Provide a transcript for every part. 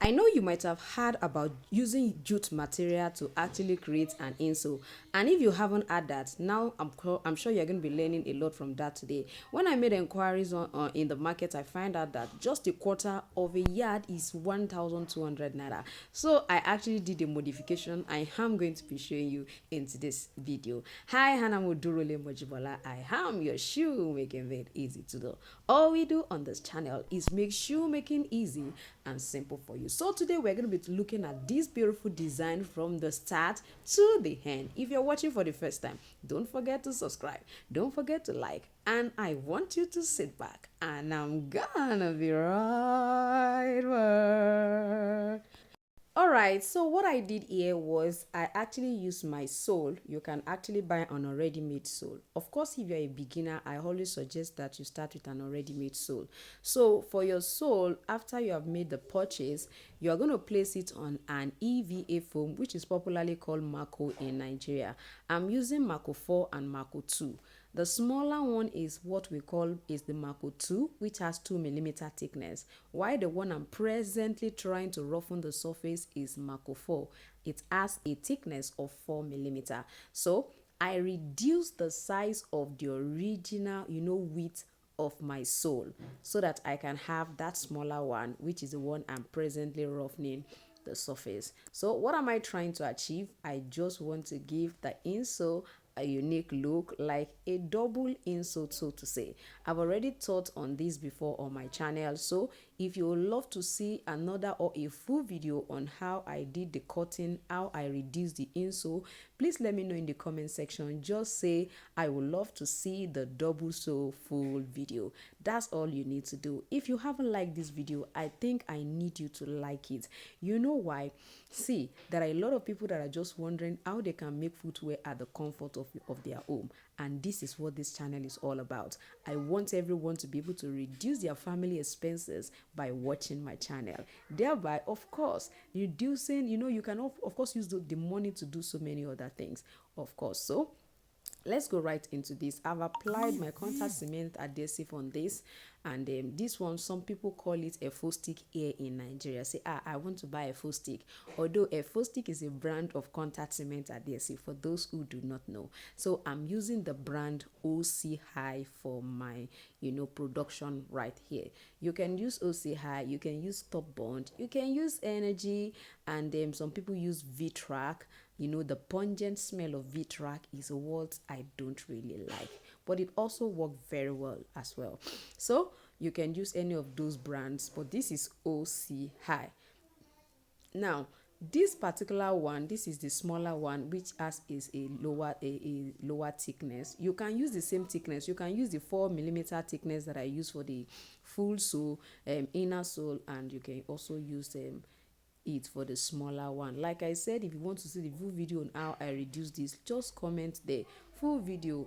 I know you might have heard about using jute material to actually create an insole, and if you haven't had that, now I'm sure you're going to be learning a lot from that today. When I made inquiries in the market, I find out that just a quarter of a yard is 1,200 naira. So I actually did a modification I am going to be showing you in today's video. Hi, Hannah Mudurole Mojibola. I am your shoemaking made easy to do. All we do on this channel is make shoemaking easy and simple for you. So today we're going to be looking at this beautiful design from the start to the end. If you're watching for the first time, don't forget to subscribe, don't forget to like, and I want you to sit back and I'm gonna be right back. All right, so what I did here was I actually used my sole. You can actually buy an already made sole. Of course, if you're a beginner, I always suggest that you start with an already made sole. So for your sole, after you have made the purchase, you are going to place it on an EVA foam, which is popularly called Mako in Nigeria. I'm using Mako 4 and Mako 2. The smaller one is what we call is the Mako 2, which has 2 mm thickness, while the one I'm presently trying to roughen the surface is Mako 4. It has a thickness of 4 mm. So I reduced the size of the original, width of my sole so that I can have that smaller one, which is the one I'm presently roughening the surface. So what am I trying to achieve? I just want to give the insole a unique look, like a double insole, so to say. I've already taught on this before on my channel, so if you would love to see another or a full video on how I did the cutting, how I reduced the insole, please let me know in the comment section. Just say I would love to see the double sole full video. That's all you need to do. If you haven't liked this video, I think I need you to like it. You know why? See, there are a lot of people that are just wondering how they can make footwear at the comfort of their home, and this is what this channel is all about. I want everyone to be able to reduce their family expenses by watching my channel, thereby of course reducing, you can of course use the money to do so many other things, of course. So let's go right into this. I've applied my contact cement adhesive on this, and this one, some people call it a full stick here in Nigeria. Say, I want to buy a full stick, although a full stick is a brand of contact cement adhesive for those who do not know. So I'm using the brand OC High for my production right here. You can use OC High, you can use Top Bond, you can use Energy, and some people use V-Track. The pungent smell of V-Track is what I don't really like, but it also worked very well as well. So you can use any of those brands, but this is OC High. Now, this particular one, this is the smaller one, which has is a lower thickness. You can use the same thickness. You can use the 4 mm thickness that I use for the full sole, inner sole, and you can also use it for the smaller one. Like I said, if you want to see the full video on how I reduce this, just comment there, full video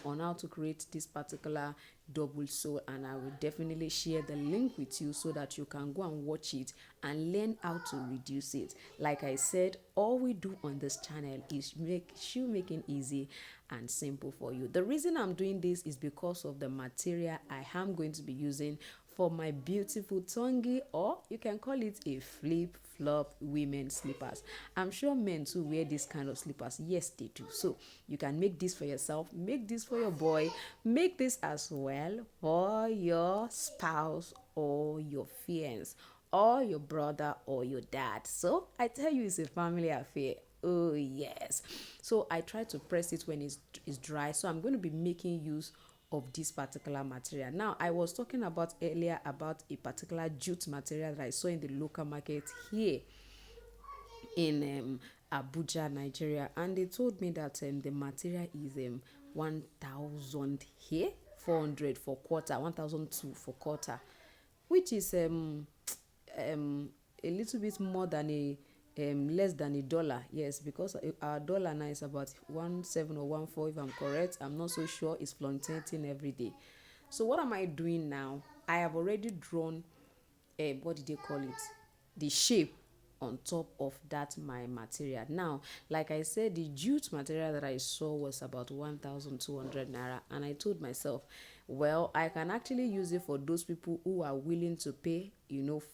on how to create this particular double sole, and I will definitely share the link with you so that you can go and watch it and learn how to reduce it. Like I said, all we do on this channel is make shoemaking easy and simple for you. The reason I'm doing this is because of the material I am going to be using for my beautiful Thongy, or you can call it a flip-flop women slippers. I'm sure men too wear this kind of slippers. Yes, they do. So you can make this for yourself, make this for your boy, make this as well for your spouse or your fiance or your brother or your dad. So I tell you, it's a family affair. Oh yes. So I try to press it when it's dry. So I'm going to be making use of this particular material. Now, I was talking about earlier about a particular jute material that I saw in the local market here in Abuja, Nigeria, and they told me that the material is 1,000 here, 400 for quarter, 1,002 for quarter, which is a little bit more than less than $1. Yes, because our dollar now is about 1.7 or 1.4, if I'm correct. I'm not so sure. It's fluctuating every day. So what am I doing now? I have already drawn what did they call it, the shape on top of that my material. Now, like I said, the jute material that I saw was about 1,200 naira, and I told myself, Well, I can actually use it for those people who are willing to pay,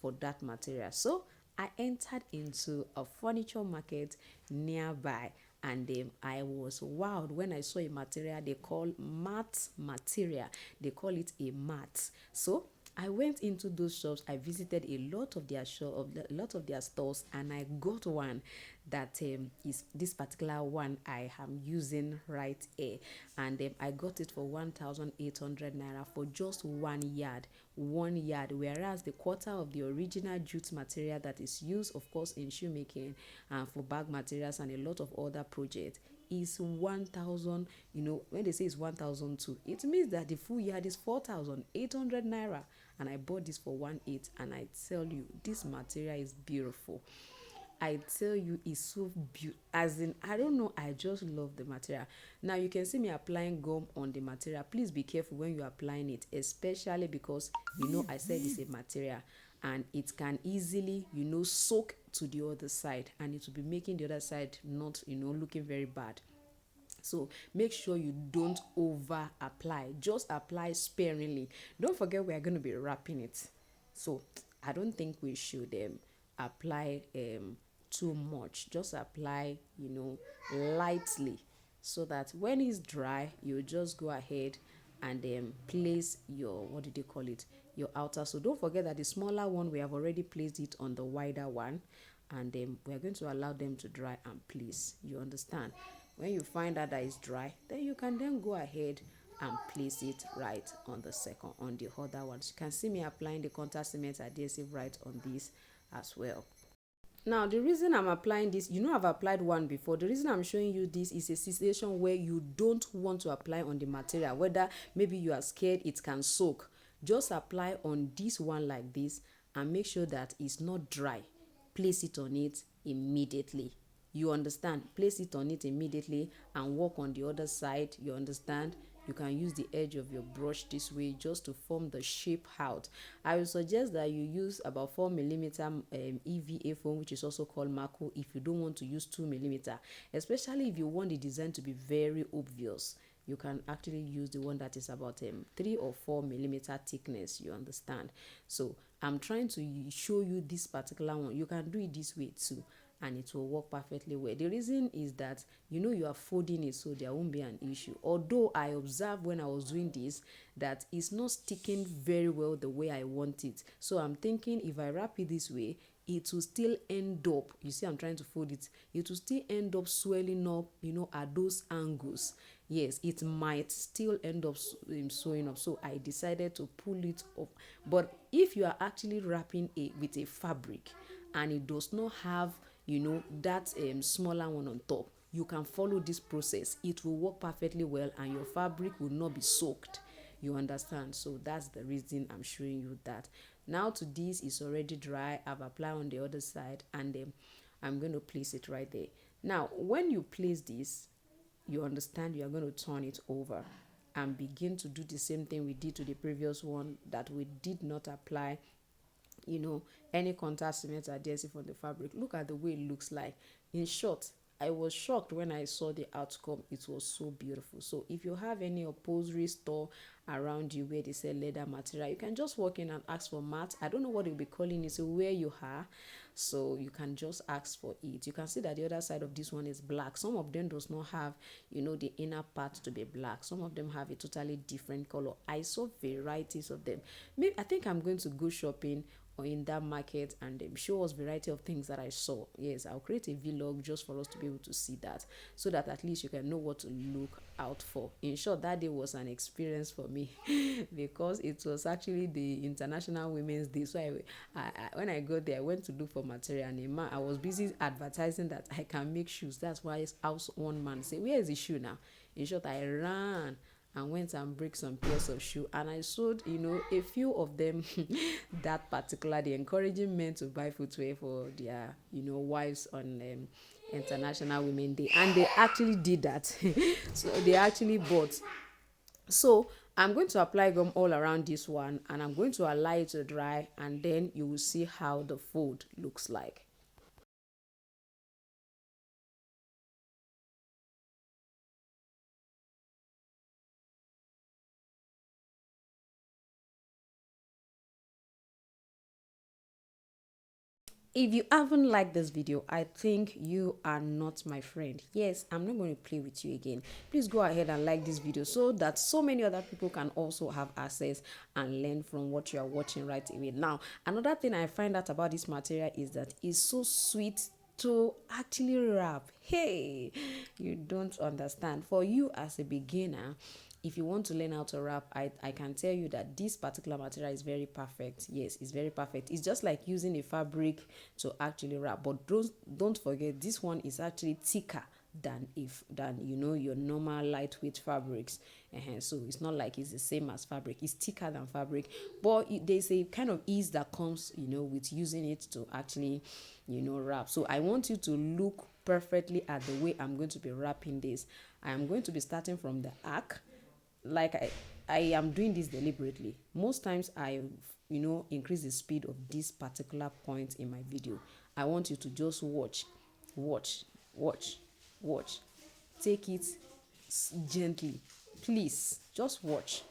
for that material. So I entered into a furniture market nearby, and I was wowed when I saw a material they call mat material. They call it a mat. So I went into those shops. I visited a lot of their a lot of their stores, and I got one that is this particular one I am using right here, and I got it for 1,800 naira for just 1 yard. 1 yard, whereas the quarter of the original jute material that is used, of course, in shoemaking and for bag materials and a lot of other projects is 1,000. When they say it's 1,002, it means that the full yard is 4,800 naira, and I bought this for 1,800. And I tell you, this material is beautiful. I tell you, it's so beautiful. As in, I don't know, I just love the material. Now you can see me applying gum on the material. Please be careful when you're applying it, especially because I said it's a material, and it can easily soak to the other side, and it will be making the other side not looking very bad. So make sure you don't over apply, just apply sparingly. Don't forget, we are going to be wrapping it, so I don't think we should apply too much. Just apply lightly, so that when it's dry, you just go ahead and then place your, what did they call it, your outer. So don't forget that the smaller one, we have already placed it on the wider one, and then we are going to allow them to dry and place. You understand? When you find out that it's dry, then you can then go ahead and place it right on the other ones. You can see me applying the contact cement adhesive right on this as well. Now, the reason I'm applying this, I've applied one before. The reason I'm showing you this is a situation where you don't want to apply on the material, whether maybe you are scared it can soak. Just apply on this one like this, and make sure that it's not dry. Place it on it immediately. You understand? Place it on it immediately and work on the other side. You understand? You can use the edge of your brush this way just to form the shape out. I will suggest that you use about 4mm EVA foam, which is also called Marco, if you don't want to use 2mm, especially if you want the design to be very obvious. You can actually use the one that is about 3 or 4mm thickness. You understand? So I'm trying to show you this particular one. You can do it this way too, and it will work perfectly well. The reason is that you are folding it, so there won't be an issue. Although I observed when I was doing this that it's not sticking very well the way I want it. So I'm thinking, if I wrap it this way, it will still end up, you see, I'm trying to fold it, it will still end up swelling up, at those angles. Yes, it might still end up sewing up. So I decided to pull it up. But if you are actually wrapping it with a fabric and it does not have that smaller one on top, you can follow this process. It will work perfectly well, and your fabric will not be soaked. You understand? So that's the reason I'm showing you that. Now to this is already dry. I've applied on the other side, and I'm going to place it right there. Now when you place this, you understand, you are going to turn it over and begin to do the same thing we did to the previous one, that we did not apply any contact cement adhesive on the fabric. Look at the way it looks like. In short, I was shocked when I saw the outcome. It was so beautiful. So if you have any upholstery store around you where they sell leather material, you can just walk in and ask for mat. I don't know what they'll be calling it, so where you are, so you can just ask for it. You can see that the other side of this one is black. Some of them does not have the inner part to be black. Some of them have a totally different color. I saw varieties of them. Maybe I think I'm going to go shopping or in that market and show us variety of things that I saw. Yes, I'll create a vlog just for us to be able to see that, so that at least you can know what to look out for. In short, that day was an experience for me because it was actually the International Women's Day. So when I got there, I went to look for material, and I was busy advertising that I can make shoes. That's why one man say, "Where is the shoe now?" In short, I ran and went and break some pairs of shoe, and I sold a few of them that particularly, encouraging men to buy footwear for their wives on International Women's Day, and they actually did that. So they actually bought. So I'm going to apply gum all around this one, and I'm going to allow it to dry, and then you will see how the fold looks like. If you haven't liked this video, I think you are not my friend. Yes, I'm not going to play with you again. Please go ahead and like this video so that so many other people can also have access and learn from what you are watching right away. Now, another thing I find out about this material is that it's so sweet to actually wrap. Hey, you don't understand. For you as a beginner, if you want to learn how to wrap, I can tell you that this particular material is very perfect. Yes, it's very perfect. It's just like using a fabric to actually wrap, but don't forget this one is actually thicker than your normal lightweight fabrics. So it's not like it's the same as fabric. It's thicker than fabric, but there's a kind of ease that comes with using it to actually wrap. So I want you to look perfectly at the way I'm going to be wrapping this. I am going to be starting from the arc. Like I am doing this deliberately. Most times I increase the speed of this particular point in my video. I want you to just watch, watch, watch, watch. Take it gently, please. Just watch.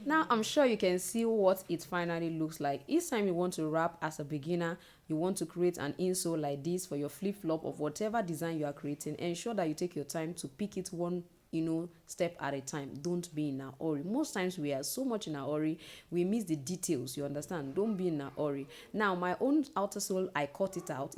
Now I'm sure you can see what it finally looks like. Each time you want to wrap as a beginner, you want to create an insole like this for your flip-flop of whatever design you are creating, ensure that you take your time to pick it one step at a time. Don't be in a hurry. Most times we are so much in a hurry, we miss the details. You understand? Don't be in a hurry. Now my own outer sole, I cut it out.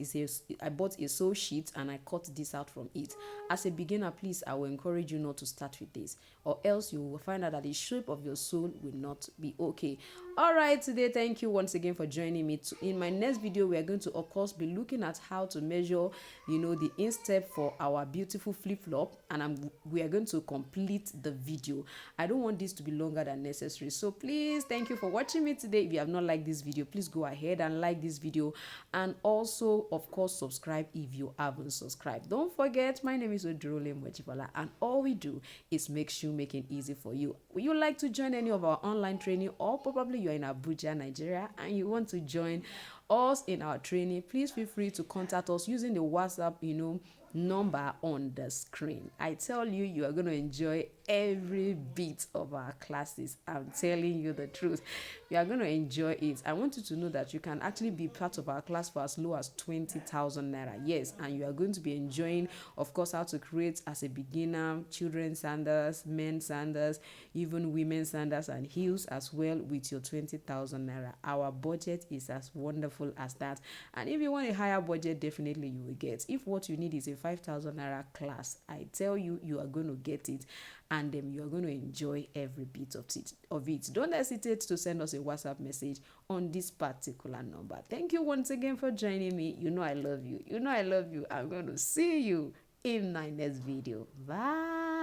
I bought a sole sheet and I cut this out from it. As a beginner, please, I will encourage you not to start with this, or else you will find out that the shape of your sole will not be okay. All right, today, thank you once again for joining me. In my next video, we are going to of course be looking at how to measure the instep for our beautiful flip-flop, and we are going to complete the video. I don't want this to be longer than necessary, so please, thank you for watching me today. If you have not liked this video, please go ahead and like this video, and also of course subscribe if you haven't subscribed. Don't forget, my name is Odurole Mojibola, and all we do is make shoemaking easy for you. Would you like to join any of our online training, or probably you're in Abuja, Nigeria, and you want to join us in our training? Please feel free to contact us using the WhatsApp number on the screen. I tell you, you are going to enjoy every bit of our classes. I'm telling you the truth. You are going to enjoy it. I want you to know that you can actually be part of our class for as low as 20,000 naira. Yes, and you are going to be enjoying, of course, how to create as a beginner children's sandals, men's sandals, even women's sandals and heels as well with your 20,000 naira. Our budget is as wonderful as that. And if you want a higher budget, definitely you will get. If what you need is a 5,000 naira class, I tell you, you are going to get it, and you are going to enjoy every bit of it. Don't hesitate to send us a WhatsApp message on this particular number. Thank you once again for joining me. You know I love you. You know I love you. I'm going to see you in my next video. Bye.